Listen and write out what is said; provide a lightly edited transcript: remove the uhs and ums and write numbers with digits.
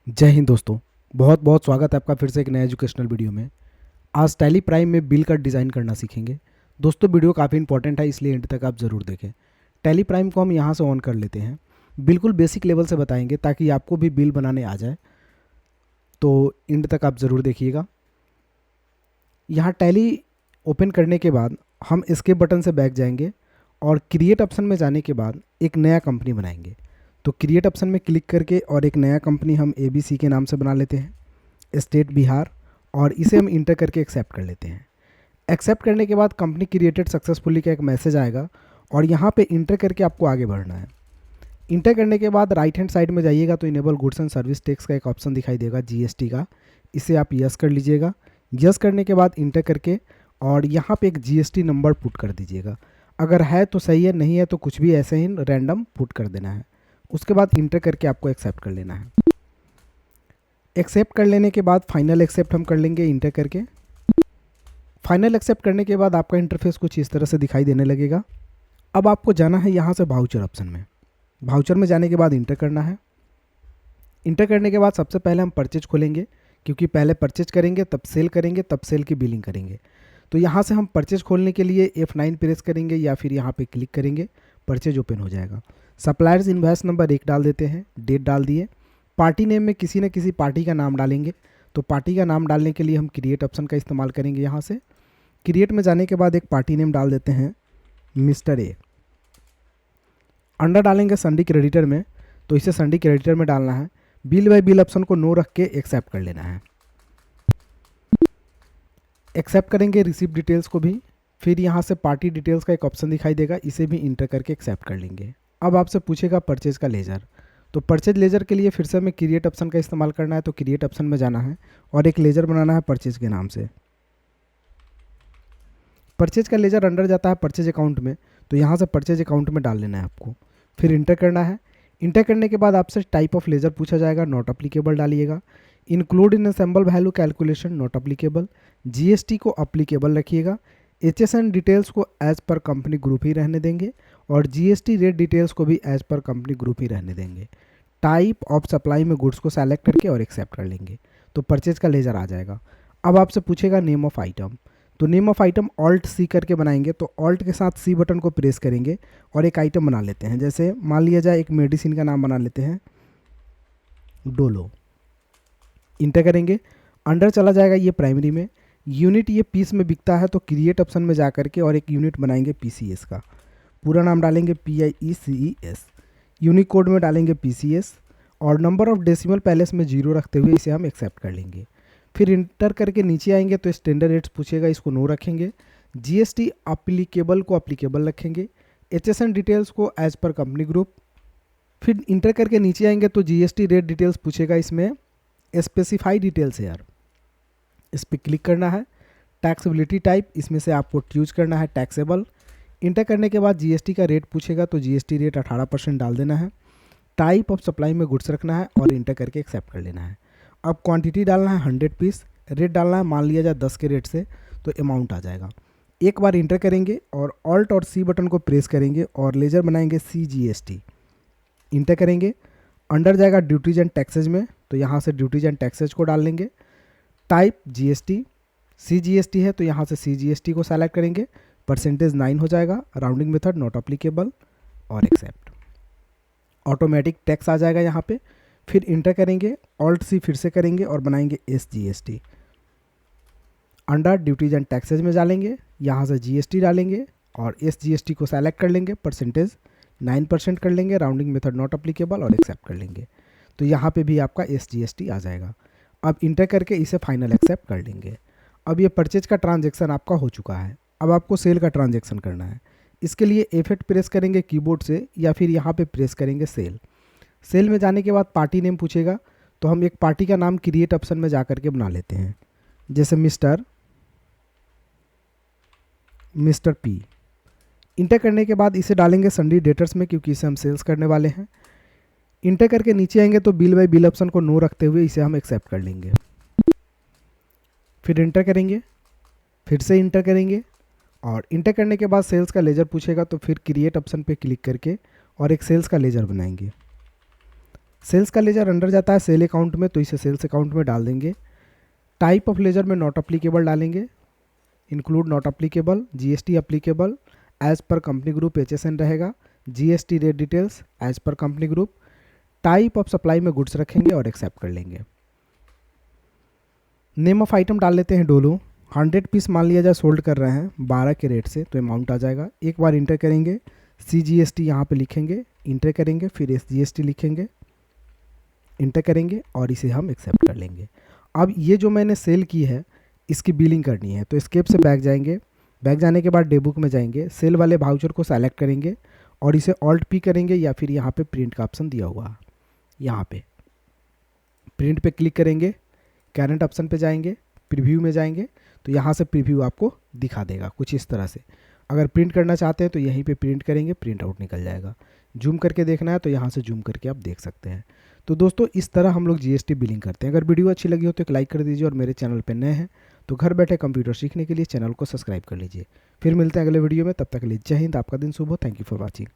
जय हिंद दोस्तों। बहुत बहुत स्वागत है आपका फिर से एक नया एजुकेशनल वीडियो में। आज टैली प्राइम में बिल का डिज़ाइन करना सीखेंगे। दोस्तों वीडियो काफ़ी इंपॉर्टेंट है, इसलिए एंड तक आप ज़रूर देखें। टैली प्राइम को हम यहाँ से ऑन कर लेते हैं। बिल्कुल बेसिक लेवल से बताएंगे ताकि आपको भी बिल बनाने आ जाए, तो एंड तक आप ज़रूर देखिएगा। यहाँ टैली ओपन करने के बाद हम एस्केप बटन से बैक जाएंगे और क्रिएट ऑप्शन में जाने के बाद एक नया कंपनी बनाएंगे। तो क्रिएट ऑप्शन में क्लिक करके और एक नया कंपनी हम ABC के नाम से बना लेते हैं, स्टेट बिहार, और इसे हम इंटर करके एक्सेप्ट कर लेते हैं। एक्सेप्ट करने के बाद कंपनी क्रिएटेड सक्सेसफुली का एक मैसेज आएगा और यहाँ पे इंटर करके आपको आगे बढ़ना है। इंटर करने के बाद राइट हैंड साइड में जाइएगा तो enable goods and service tax का एक ऑप्शन दिखाई देगा, GST का। इसे आप यस कर लीजिएगा। यस करने के बाद इंटर करके और यहाँ पे एक GST नंबर पुट कर दीजिएगा। अगर है तो सही है, नहीं है तो कुछ भी ऐसे ही रैंडम पुट कर देना है। उसके बाद इंटर करके आपको एक्सेप्ट कर लेना है। एक्सेप्ट कर लेने के बाद फाइनल एक्सेप्ट हम कर लेंगे इंटर करके। फाइनल एक्सेप्ट करने के बाद आपका इंटरफेस कुछ इस तरह से दिखाई देने लगेगा। अब आपको जाना है यहाँ से वाउचर ऑप्शन में। वाउचर में जाने के बाद इंटर करना है। इंटर करने के बाद सबसे पहले हम परचेज खोलेंगे, क्योंकि पहले परचेज करेंगे तब सेल करेंगे तब सेल की बिलिंग करेंगे। तो यहाँ से हम परचेज खोलने के लिए F9 प्रेस करेंगे या फिर यहाँ पे क्लिक करेंगे, परचेज ओपन हो जाएगा। सप्लायर्स इन्वॉइस नंबर 1 डाल देते हैं, डेट डाल दिए। पार्टी नेम में किसी न किसी पार्टी का नाम डालेंगे। तो पार्टी का नाम डालने के लिए हम क्रिएट ऑप्शन का इस्तेमाल करेंगे। यहाँ से क्रिएट में जाने के बाद एक पार्टी नेम डाल देते हैं, मिस्टर ए। अंडर डालेंगे संडी क्रेडिटर में, तो इसे संडी क्रेडिटर में डालना है। बिल बाय बिल ऑप्शन को नो रख के एक्सेप्ट कर लेना है। एक्सेप्ट करेंगे रिसीप डिटेल्स को भी। फिर यहाँ से पार्टी डिटेल्स का एक ऑप्शन दिखाई देगा, इसे भी इंटर करके एक्सेप्ट कर लेंगे। अब आपसे पूछेगा परचेज का लेजर। तो परचेज लेजर के लिए फिर से हमें क्रिएट ऑप्शन का इस्तेमाल करना है। तो क्रिएट ऑप्शन में जाना है और एक लेजर बनाना है परचेज के नाम से। परचेज का लेजर अंडर जाता है परचेज अकाउंट में, तो यहाँ से परचेज अकाउंट में डाल लेना है आपको। फिर इंटर करना है। इंटर करने के बाद आपसे टाइप ऑफ लेजर पूछा जाएगा, नॉट अप्लीकेबल डालिएगा। Include in assemble value calculation, not applicable. GST को अप्लीकेबल रखिएगा। HSN डिटेल्स को एज पर कंपनी ग्रुप ही रहने देंगे और GST रेट डिटेल्स को भी एज पर कंपनी ग्रुप ही रहने देंगे। टाइप ऑफ सप्लाई में गुड्स को सेलेक्ट करके और एक्सेप्ट कर लेंगे, तो परचेज का लेजर आ जाएगा। अब आपसे पूछेगा नेम ऑफ आइटम। तो नेम ऑफ आइटम Alt+C करके बनाएंगे। तो Alt के साथ C बटन को प्रेस करेंगे और एक आइटम बना लेते हैं। जैसे मान लिया जाए एक मेडिसिन का नाम बना लेते हैं, डोलो। इंटर करेंगे, अंडर चला जाएगा ये प्राइमरी में। यूनिट ये पीस में बिकता है, तो क्रिएट ऑप्शन में जा करके और एक यूनिट बनाएंगे PCS का। पूरा नाम डालेंगे PIECES। यूनिक कोड में डालेंगे PCS और नंबर ऑफ डेसिमल पैलेस में 0 रखते हुए इसे हम एक्सेप्ट कर लेंगे। फिर इंटर करके नीचे आएंगे तो स्टैंडर्ड रेट्स पूछेगा, इसको नो रखेंगे। GST अप्लीकेबल को अप्लीकेबल रखेंगे। HSN डिटेल्स को एज पर कंपनी ग्रुप। फिर इंटर करके नीचे आएंगे तो GST रेट डिटेल्स पूछेगा, इसमें स्पेसिफाई डिटेल्स है यार, इस पर क्लिक करना है। टैक्सेबिलिटी टाइप, इसमें से आपको चूज करना है टैक्सेबल। इंटर करने के बाद GST का रेट पूछेगा, तो GST रेट 18% डाल देना है। टाइप ऑफ सप्लाई में गुड्स रखना है और इंटर करके एक्सेप्ट कर लेना है। अब क्वांटिटी डालना है 100 पीस। रेट डालना है मान लिया जाए 10 के रेट से, तो अमाउंट आ जाएगा। एक बार इंटर करेंगे और Alt और C बटन को प्रेस करेंगे और लेजर बनाएंगे CGST। इंटर करेंगे, अंडर जाएगा ड्यूटीज एंड टैक्सेज में, तो यहाँ से ड्यूटीज एंड टैक्सेज को डाल लेंगे। टाइप GST, CGST है तो यहाँ से CGST को सेलेक्ट करेंगे। परसेंटेज 9 हो जाएगा। राउंडिंग मेथड नॉट अप्लीकेबल और एक्सेप्ट। ऑटोमेटिक टैक्स आ जाएगा यहाँ पे। फिर इंटर करेंगे, Alt+C फिर से करेंगे और बनाएंगे SGST। Under duties and taxes में डालेंगे, यहाँ से GST डालेंगे और SGST को सेलेक्ट कर लेंगे। परसेंटेज 9% कर लेंगे। राउंडिंग मेथड नॉट अप्लीकेबल और एक्सेप्ट कर लेंगे, तो यहाँ पे भी आपका SGST आ जाएगा। अब इंटर करके इसे फाइनल एक्सेप्ट कर लेंगे। अब ये परचेज का ट्रांजैक्शन आपका हो चुका है। अब आपको सेल का ट्रांजैक्शन करना है। इसके लिए F8 प्रेस करेंगे कीबोर्ड से या फिर यहाँ पे प्रेस करेंगे सेल। सेल में जाने के बाद पार्टी नेम पूछेगा, तो हम एक पार्टी का नाम क्रिएट ऑप्शन में जा करके बना लेते हैं, जैसे मिस्टर P। इंटर करने के बाद इसे डालेंगे संडी डेटर्स में, क्योंकि इसे हम सेल्स करने वाले हैं। इंटर करके नीचे आएंगे तो बिल बाय बिल ऑप्शन को नो रखते हुए इसे हम एक्सेप्ट कर लेंगे। फिर इंटर करेंगे, फिर से इंटर करेंगे और इंटर करने के बाद सेल्स का लेजर पूछेगा, तो फिर क्रिएट ऑप्शन पे क्लिक करके और एक सेल्स का लेजर बनाएंगे। सेल्स का लेजर अंडर जाता है सेल अकाउंट में, तो इसे सेल्स अकाउंट में डाल देंगे। टाइप ऑफ लेजर में नॉट अप्लीकेबल डालेंगे, include not applicable, GST applicable, as per company group HSN रहेगा, GST rate details as per company group, type of supply में गुड्स रखेंगे और एक्सेप्ट कर लेंगे। नेम ऑफ आइटम डाल लेते हैं डोलो। 100 पीस मान लिया जाए सोल्ड कर रहे हैं 12 के रेट से, तो अमाउंट आ जाएगा। एक बार इंटर करेंगे, CGST यहाँ पे लिखेंगे, इंटर करेंगे, फिर SGST लिखेंगे, इंटर करेंगे और इसे हम एक्सेप्ट कर लेंगे। अब ये जो मैंने सेल की है इसकी बिलिंग करनी है, तो एस्केप से बैक जाएंगे। बैक जाने के बाद डे बुक में जाएंगे, सेल वाले वाउचर को सेलेक्ट करेंगे और इसे ऑल्ट P करेंगे, या फिर यहाँ पे प्रिंट का ऑप्शन दिया हुआ है, यहाँ पे प्रिंट पे क्लिक करेंगे, करंट ऑप्शन पे जाएंगे, प्रीव्यू में जाएंगे, तो यहाँ से प्रीव्यू आपको दिखा देगा कुछ इस तरह से। अगर प्रिंट करना चाहते हैं तो यहीं पे प्रिंट करेंगे, प्रिंट आउट निकल जाएगा। जूम करके देखना है तो यहाँ से जूम करके आप देख सकते हैं। तो दोस्तों इस तरह हम लोग जीएसटी बिलिंग करते हैं। अगर वीडियो अच्छी लगी हो तो एक लाइक कर दीजिए और मेरे चैनल पर नए हैं तो घर बैठे कंप्यूटर सीखने के लिए चैनल को सब्सक्राइब कर लीजिए। फिर मिलते हैं अगले वीडियो में, तब तक के लिए जय हिंद, आपका दिन शुभ हो। Thank you for watching.